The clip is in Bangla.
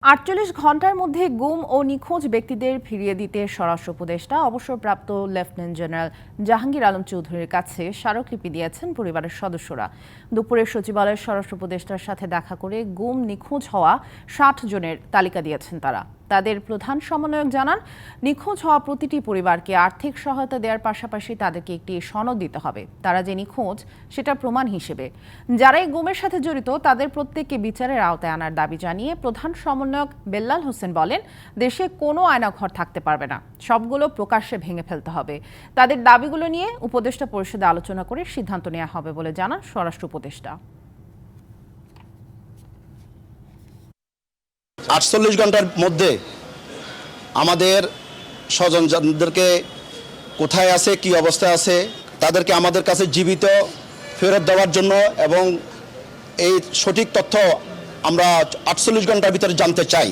৪৮ ঘন্টার মধ্যে গুম ও নিখোঁজ ব্যক্তিদের ফিরিয়ে দিতে স্বরাষ্ট্র উপদেষ্টা অবসরপ্রাপ্ত লেফটেন্যান্ট জেনারেল জাহাঙ্গীর আলম চৌধুরীর কাছে স্মারকলিপি দিয়েছেন পরিবারের সদস্যরা। দুপুরে সচিবালয়ের স্বরাষ্ট্র উপদেষ্টার সাথে দেখা করে গুম নিখোঁজ হওয়া ৬০ জনের তালিকা দিয়েছেন তারা। তাদের প্রধান সমন্বয়ক জানান, নিখোঁজ হওয়া প্রতিটি পরিবারকে আর্থিক সহায়তা দেওয়ার পাশাপাশি তাদেরকে একটি সনদ দিতে হবে তারা যে নিখোঁজ সেটা প্রমাণ হিসেবে। যারা এই গুমের সাথে জড়িত তাদের প্রত্যেককে বিচারের আওতায় আনার দাবি জানিয়ে প্রধান সমন্বয়ক বেল্লাল হোসেন বলেন, দেশে কোনো আয়নাঘর থাকতে পারবে না, সবগুলো প্রকাশ্যে ভেঙে ফেলতে হবে। তাদের দাবিগুলো নিয়ে উপদেষ্টা পরিষদে আলোচনা করে সিদ্ধান্ত নেওয়া হবে বলে জানান স্বরাষ্ট্র উপদেষ্টা। ৪৮ ঘন্টার মধ্যে আমাদের স্বজনদেরকে কোথায় আছে, কি অবস্থায় আছে, তাদেরকে আমাদের কাছে জীবিত ফেরত দেওয়ার জন্য এবং এই সঠিক তথ্য আমরা ৪৮ ঘন্টার ভিতরে জানতে চাই।